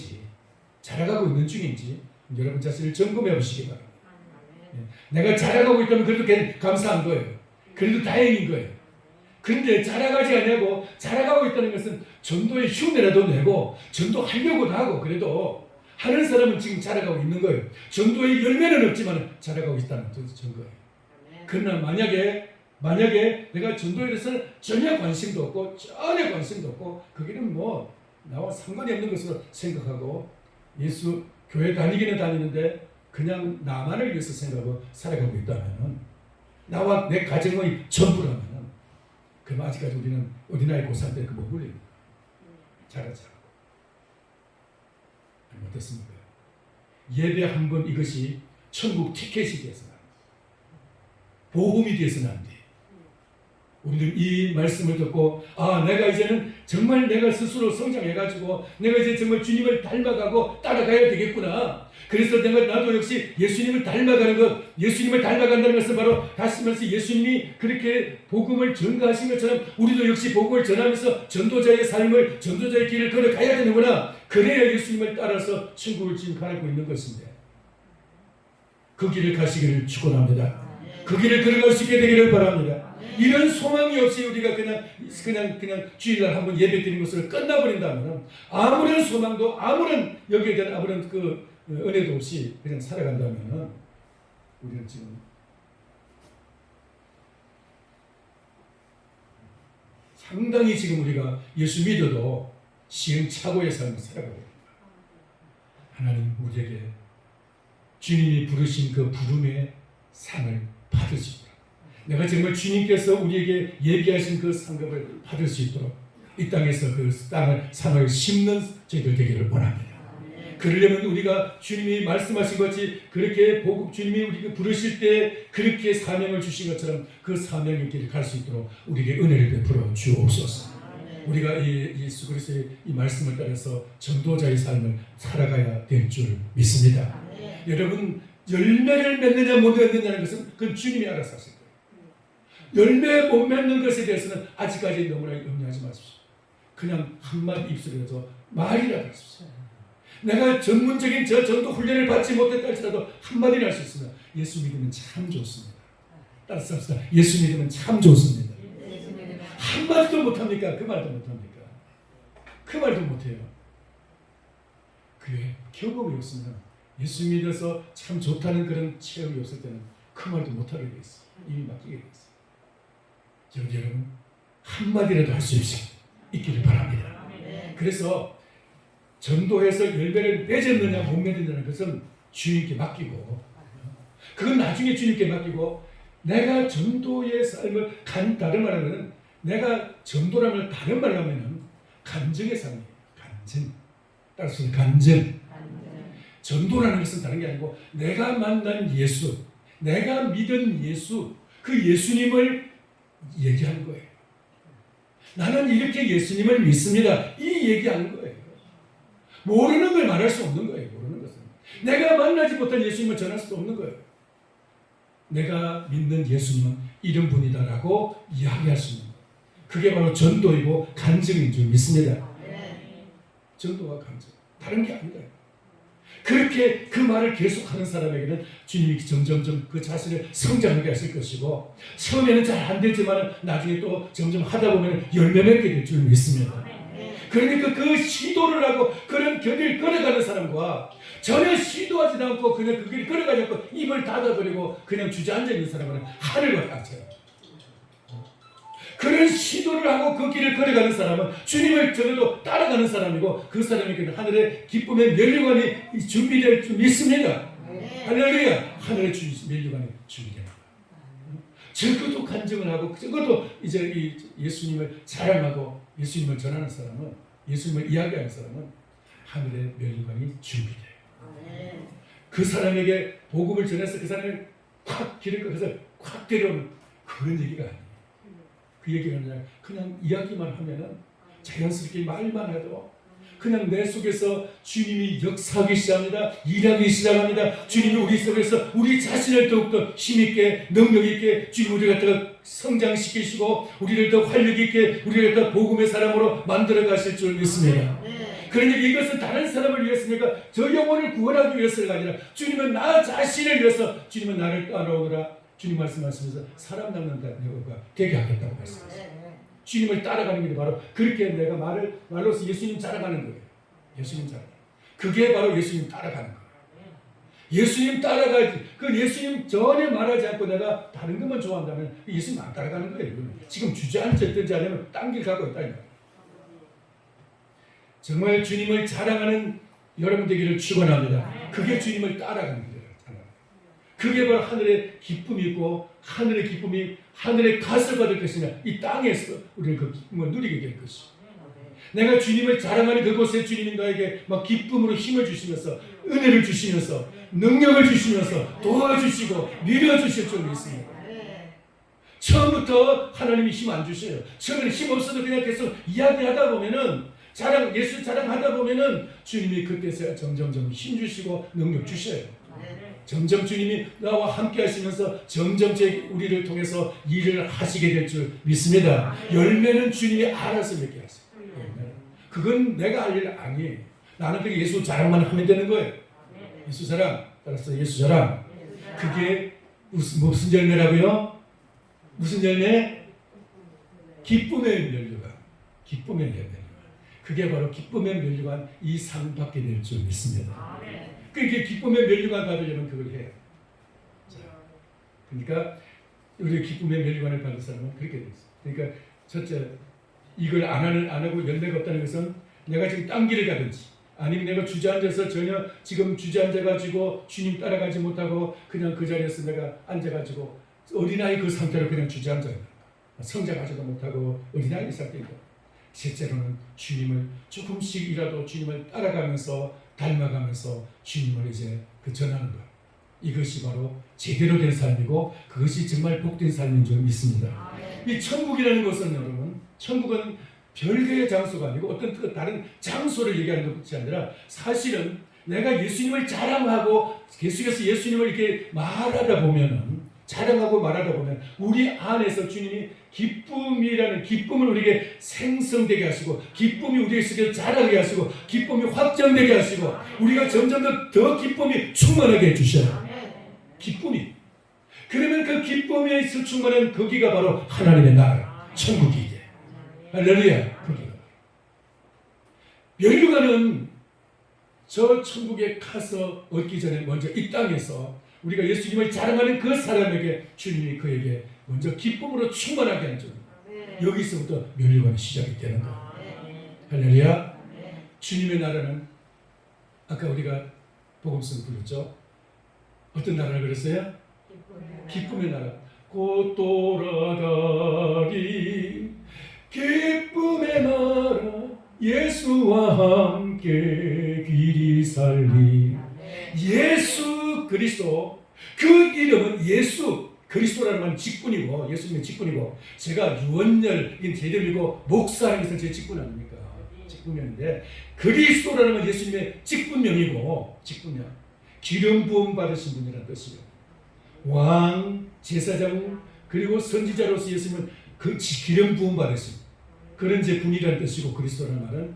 중인지 여러분 자신을 점검해 보시기 바랍니다. 내가 자라가고 있다면 그래도 감사한 거예요. 그래도 다행인 거예요. 그런데 자라가지 않냐고 자라가고 있다는 것은 전도의 흉내라도 내고 전도하려고도 하고 그래도 하는 사람은 지금 자라가고 있는 거예요. 전도의 열매는 없지만 자라가고 있다는 증거예요. 그러나 만약에 내가 전도에 대해서는 전혀 관심도 없고 거기는 뭐 나와 상관이 없는 것으로 생각하고 예수 교회 다니기는 다니는데 그냥 나만을 위해서 생각하고 살아가고 있다면 나와 내 가정의 전부라면 그럼 아직까지 우리는 어린아이 고3 때 그 몸을 자라지 않고 어떻습니까? 예배 한 번 이것이 천국 티켓이 되어서는 안 돼. 보험이 되어서는 안 돼. 우리는 이 말씀을 듣고 내가 이제는 정말 내가 스스로 성장해가지고 내가 이제 정말 주님을 닮아가고 따라가야 되겠구나. 그래서 나도 역시 예수님을 닮아가는 것, 예수님을 닮아간다는 것은 바로 다시 말해서 예수님이 그렇게 복음을 전가하신 것처럼 우리도 역시 복음을 전하면서 전도자의 길을 걸어가야 되는구나. 그래야 예수님을 따라서 천국을 지금 가고 있는 것인데 그 길을 가시기를 축원합니다. 그 길을 걸어갈 수 있게 되기를 바랍니다. 이런 소망이 없이 우리가 그냥 주일날 한번 예배 드리는 것을 끝나버린다면 아무런 소망도 아무런 여기에 대한 아무런 은혜도 없이 그냥 살아간다면 우리는 지금 상당히 지금 우리가 예수 믿어도 시행착오의 삶을 살아가고 있습니다. 하나님 우리에게 주님이 부르신 그 부름의 상을 받을 수 있도록 내가 정말 주님께서 우리에게 예비하신 그 상급을 받을 수 있도록 이 땅에서 그 상을 심는 저희들 되기를 원합니다. 그러려면 우리가 주님이 말씀하신 것이 그렇게 주님이 우리가 부르실 때 그렇게 사명을 주신 것처럼 그 사명의 길을 갈 수 있도록 우리에게 은혜를 베풀어 주옵소서. 우리가 예수 그리스도의 이 말씀을 따라서 전도자의 삶을 살아가야 될 줄 믿습니다. 여러분 열매를 맺느냐 못 맺느냐는 것은 그건 주님이 알아서 하실 거예요. 열매 못 맺는 것에 대해서는 아직까지 너무나 염려하지 마십시오. 그냥 한마디 입술에서 말이라도 하십시오. 내가 전문적인 전도 훈련을 받지 못했다 할지라도 한마디를 할 수 있으면 예수 믿으면 참 좋습니다. 따라서 합시다. 예수 믿으면 참 좋습니다. 한마디도 못합니까? 그 말도 못합니까? 그 말도 못해요. 그래 경험이 없으면 예수 믿어서 참 좋다는 그런 체험이 없을 때는 그 말도 못하게 돼 있어. 이미 맡기게 돼 있어. 여러분 한마디라도 할 수 있기를 바랍니다. 그래서 전도해서 열매를 맺었느냐 못 맺었느냐는 것은 주님께 맡기고 그건 나중에 주님께 맡기고 내가 전도의 삶을 다른 말하면 내가 전도라면 다른 말로 하면 간증의 삶이에요. 간증. 따라서 간증. 전도라는 것은 다른 게 아니고 내가 만난 예수, 내가 믿은 예수, 그 예수님을 얘기하는 거예요. 나는 이렇게 예수님을 믿습니다. 이 얘기하는 거예요. 모르는 걸 말할 수 없는 거예요. 모르는 것은. 내가 만나지 못한 예수님을 전할 수 없는 거예요. 내가 믿는 예수님은 이런 분이다라고 이야기할 수 있는 거예요. 그게 바로 전도이고 간증인 줄 믿습니다. 전도와 간증. 다른 게 아니다. 그렇게 그 말을 계속하는 사람에게는 주님이 점점점 그 자신을 성장하게 하실 것이고 처음에는 잘 안 되지만 나중에 또 점점 하다 보면 열매 맺게 될 줄 믿습니다. 그러니까 그 시도를 하고 그런 길을 걸어가는 사람과 전혀 시도하지 않고 그냥 그 길을 걸어가지 않고 입을 닫아버리고 그냥 주저앉아 있는 사람은 하늘과 같아요. 그런 시도를 하고 그 길을 걸어가는 사람은 주님을 전에도 따라가는 사람이고 그 사람에게는 하늘의 기쁨의 면류관이 준비될 줄 믿습니다. 할렐루야. 하늘의 면류관이 준비됩니다. 적어도 간증을 하고 적어도 이제 이 예수님을 자랑하고 예수님을 전하는 사람은 예수님을 이야기하는 사람은 하늘의 면류관이 준비돼요. 그 사람에게 복음을 전해서 그 사람을 확 길을 꺼서 확 데려오는 그런 얘기가 아니에요. 그 얘기가 아니라 그냥 이야기만 하면은 자연스럽게 말만 해도 그냥 내 속에서 주님이 역사하기 시작합니다. 일하기 시작합니다. 주님이 우리 속에서 우리 자신을 더욱더 힘있게 능력있게 주님 우리를 갖다가 성장시키시고 우리를 더 활력있게 우리를 갖다가 복음의 사람으로 만들어 가실 줄 믿습니다. 그러니까 이것은 다른 사람을 위해서니까 저 영혼을 구원하기 위해서가 아니라 주님은 나 자신을 위해서 주님은 나를 따라오느라 주님 말씀하시면서 사람 낳는 내가 되게 하겠다고 말씀하셨어요. 주님을 따라가는 게 바로 그렇게 내가 말로서 예수님 따라가는 거예요. 예수님 따라가는 그게 바로 예수님 따라가는 거예요. 예수님 따라가지 그 예수님 전혀 말하지 않고 내가 다른 것만 좋아한다면 예수님 안 따라가는 거예요. 지금 주저앉았든지 아니면 딴 길 가고 있다. 정말 주님을 자랑하는 여러분 되기를 축원합니다. 그게 주님을 따라가는 거예요. 그게 바로 하늘의 기쁨이 있고 하늘의 기쁨이 하늘의 갓을 받을 것이냐 이 땅에서 우리는 그 기쁨을 누리게 될 것이죠. 내가 주님을 자랑하는 그곳에 주님이 나에게 막 기쁨으로 힘을 주시면서 은혜를 주시면서 능력을 주시면서 도와주시고 밀어주실 줄 믿습니다. 처음부터 하나님이 힘 안 주셔요. 처음에는 힘 없어도 그냥 계속 이야기하다 보면은 예수 자랑하다 보면은 주님이 그때서야 점점점 힘 주시고 능력 주셔요. 점점 주님이 나와 함께 하시면서 점점 우리를 통해서 일을 하시게 될 줄 믿습니다. 열매는 주님이 알아서 맺게 하세요. 그건 내가 할 일 아니에요. 나는 그냥 예수 자랑만 하면 되는 거예요. 예수 자랑, 따라서 예수 자랑. 그게 무슨 열매라고요? 무슨 열매? 기쁨의 면류관. 기쁨의 열매. 그게 바로 기쁨의 면류관 이 상 받게 될 줄 믿습니다. 그게 기쁨의 면류관 받으려면 그걸 해요. 자, 그러니까 우리 기쁨의 면류관을 받은 사람은 그렇게 됐어요. 그러니까 첫째 이걸 안 하고 열매가 없다는 것은 내가 지금 딴 길을 가든지 아니면 내가 주저앉아서 전혀 지금 주저앉아가지고 주님 따라가지 못하고 그냥 그 자리에서 내가 앉아가지고 어린아이 그 상태로 그냥 주저앉아요. 성장하지도 못하고 어린아이 상태이고 실제로는 주님을 조금씩이라도 주님을 따라가면서 닮아가면서 주님을 이제 전하는 것. 이것이 바로 제대로 된 삶이고 그것이 정말 복된 삶인 줄 믿습니다. 이 천국이라는 것은 여러분, 천국은 별개의 장소가 아니고 어떤 다른 장소를 얘기하는 것이 아니라 사실은 내가 예수님을 자랑하고 계속해서 예수님을 이렇게 말하다 보면은 자랑하고 말하다 보면 우리 안에서 주님이 기쁨이라는 기쁨을 우리에게 생성되게 하시고 기쁨이 우리 속에 자라게 하시고 기쁨이 확장되게 하시고 우리가 점점 더 기쁨이 충만하게 해주셔요. 기쁨이. 그러면 그 기쁨에서 충만한 거기가 바로 하나님의 나라, 천국이게. 할렐루야. 거기가. 면류관은 저 천국에 가서 얻기 전에 먼저 이 땅에서 우리가 예수님을 자랑하는 그 사람에게 주님이 그에게 먼저 기쁨으로 충만하게 하는 줄. 여기서부터 면류관이 시작이 되는 거예요. 할렐루야. 주님의 나라는 아까 우리가 복음서 불렀죠. 어떤 나라를 그랬어요? 기쁨의 나라. 곧 돌아가리 기쁨의 나라 예수와 함께 길이 살리. 예수 그리스도, 그 이름은 예수 그리스도라는 말은 직분이고, 예수님의 직분이고, 제가 유언열 제름이고 목사라는 것은 제 직분 아닙니까? 직분명인데, 그리스도라는 건 예수님의 직분명이고, 직분명, 기름 부음 받으신 분이라는 뜻이에요. 왕, 제사장, 그리고 선지자로서 예수님은 그 기름 부음 받으신 그런 제 분이라는 뜻이고, 그리스도라는 말은,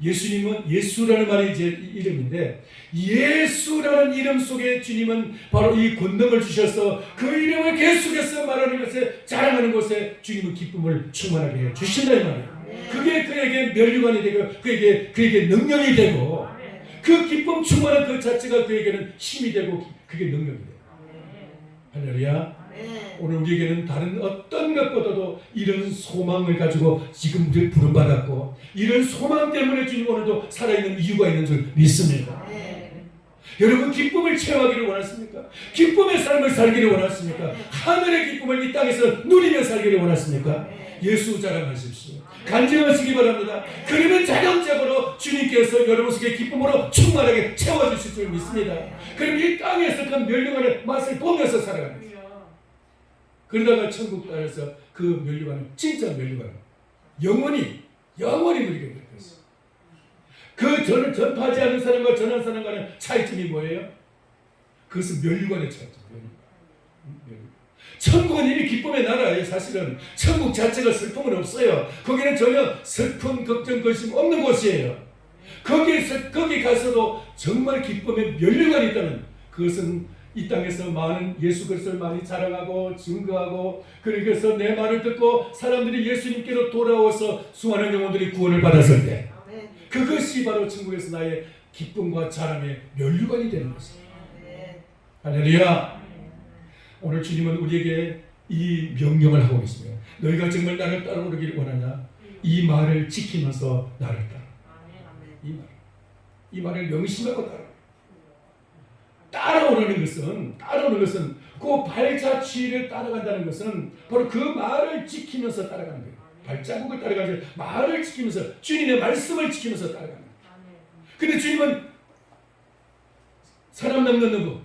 예수님은, 예수라는 말이 제 이름인데, 예수라는 이름 속에 주님은 바로 이 권능을 주셔서 그 이름을 계속해서 말하는 것에, 자랑하는 곳에 주님은 기쁨을 충만하게 해주신다 이 말이에요. 그게 그에게 면류관이 되고, 그에게 능력이 되고, 그 기쁨 충만한 그 자체가 그에게는 힘이 되고, 그게 능력이 돼요. 할렐루야. 오늘 우리에게는 다른 어떤 것보다도 이런 소망을 가지고 지금 우리 부름받았고, 이런 소망 때문에 주님 오늘도 살아있는 이유가 있는 줄 믿습니다. 여러분, 기쁨을 체험하기를 원하십니까? 기쁨의 삶을 살기를 원하십니까? 하늘의 기쁨을 이 땅에서 누리며 살기를 원하십니까? 예수 자랑하십시오. 간증하시기 바랍니다. 그러면 자연적으로 주님께서 여러분 속에 기쁨으로 충만하게 채워주실 줄 믿습니다. 그럼 이 땅에서 그 멸류관의 맛을 보면서 살아가는 거예요. 그러다가 천국 땅에서 그 멸류관은 진짜 멸류관, 영원히 누리게 될 것이에요. 그 전을 전파하지 않는 사람과 전한 사람 간의 차이점이 뭐예요? 그것은 멸류관의 차이점. 천국은 이미 기쁨의 나라예요. 사실은 천국 자체가 슬픔은 없어요. 거기는 전혀 슬픔, 걱정, 근심 없는 곳이에요. 거기 가서도 정말 기쁨의 멸류관이 있다면, 그것은 이 땅에서 많은 예수 그리스도를 많이 자랑하고 증거하고, 그래서 내 말을 듣고 사람들이 예수님께로 돌아와서 수많은 영혼들이 구원을 받았을 때, 그것이 바로 천국에서 나의 기쁨과 자랑의 멸류관이 되는 것입니다. 할렐루야. 오늘 주님은 우리에게 이 명령을 하고 계십니다. 너희가 정말 나를 따라오기를 원하냐? 이 말을 지키면서 나를 따라. 이 말을 명심하고 따라오는 것은 그 발자취를 따라간다는 것은 바로 그 말을 지키면서 따라가는 거예요. 발자국을 따라가는 거예요. 말을 지키면서, 주님의 말씀을 지키면서 따라가는 거예요. 근데 주님은 사람 남는 너무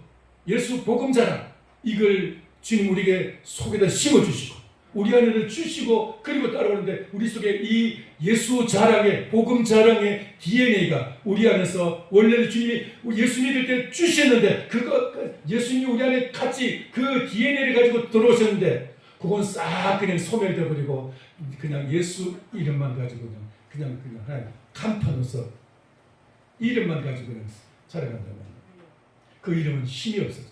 예수 복음 자랑, 이걸 주님 우리에게 속에다 심어주시고 우리 안에를 주시고, 그리고 따라오는데 우리 속에 이 예수 자랑의, 복음 자랑의 DNA가 우리 안에서 원래는 주님이 예수 믿을 때 주셨는데, 그거 예수님이 우리 안에 같이 그 DNA를 가지고 들어오셨는데, 그건 싹 그냥 소멸되어 버리고 그냥 예수 이름만 가지고 그냥 하나님 간판으로서 이름만 가지고 그냥 살아간단 말이에요. 그 이름은 힘이 없어요.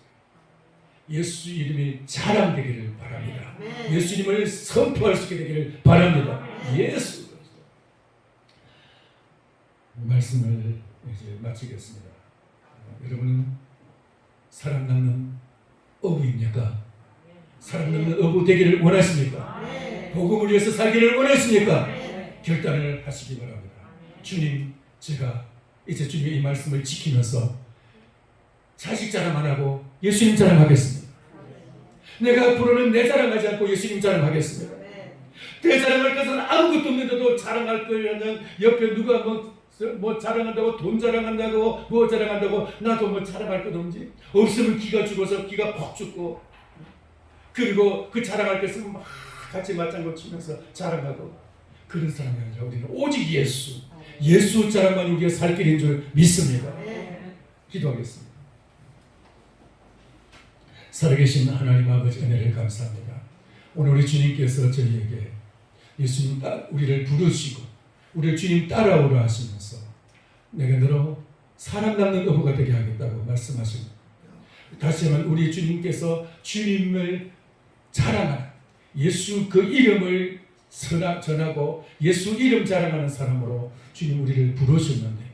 예수 이름이 자랑되기를 바랍니다. 예수님을 선포할 수 있게 되기를 바랍니다. 예수 그리스도. 말씀을 이제 마치겠습니다. 여러분은 사람 낳는 어부입니까? 사람 낳는 어부 되기를 원하십니까? 복음을 위해서 살기를 원하십니까? 결단을 하시기 바랍니다. 주님, 제가 이제 주님의 이 말씀을 지키면서 자식 자랑 안 하고 예수님 자랑하겠습니다. 내가 앞으로는 내 자랑하지 않고 예수님 자랑하겠습니다. 내 자랑할 것은 아무것도 없는데도 자랑할 거면 옆에 누가 뭐 자랑한다고, 돈 자랑한다고, 뭐 자랑한다고, 나도 뭐 자랑할 것 없지. 없으면 기가 죽어서 기가 퍽 죽고, 그리고 그 자랑할 것은 막 같이 맞장구 치면서 자랑하고, 그런 사람이 아니라 우리는 오직 예수 자랑만 우리가 살 길인 줄 믿습니다. 기도하겠습니다. 살아계신 하나님 아버지, 은혜를 감사합니다. 오늘 우리 주님께서 저희에게 예수님 우리를 부르시고 우리를 주님 따라오라 하시면서 내가 너로 사람 낳는 어부가 되게 하겠다고 말씀하십니다. 다시 한번 우리 주님께서 주님을 자랑하는, 예수 그 이름을 전하고 예수 이름 자랑하는 사람으로 주님 우리를 부르셨는데,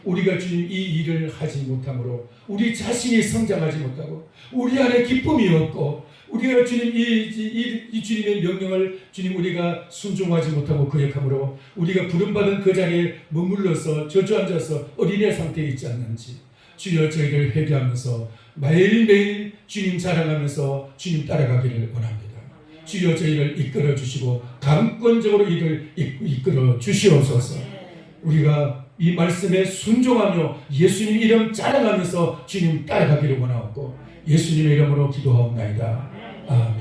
우리가 주님 이 일을 하지 못함으로 우리 자신이 성장하지 못하고 우리 안에 기쁨이 없고, 우리가 주님 이 주님의 명령을 주님 우리가 순종하지 못하고 거역함으로 우리가 부름받은 그 자리에 머물러서 저주앉아서 어린애 상태에 있지 않는지, 주여 저희를 회개하면서 매일매일 주님 자랑하면서 주님 따라가기를 원합니다. 주여 저희를 이끌어 주시고 강권적으로 이를 이끌어 주시옵소서. 우리가 이 말씀에 순종하며 예수님 이름 자랑하면서 주님 따라가기를 원하옵고 예수님의 이름으로 기도하옵나이다. 아멘.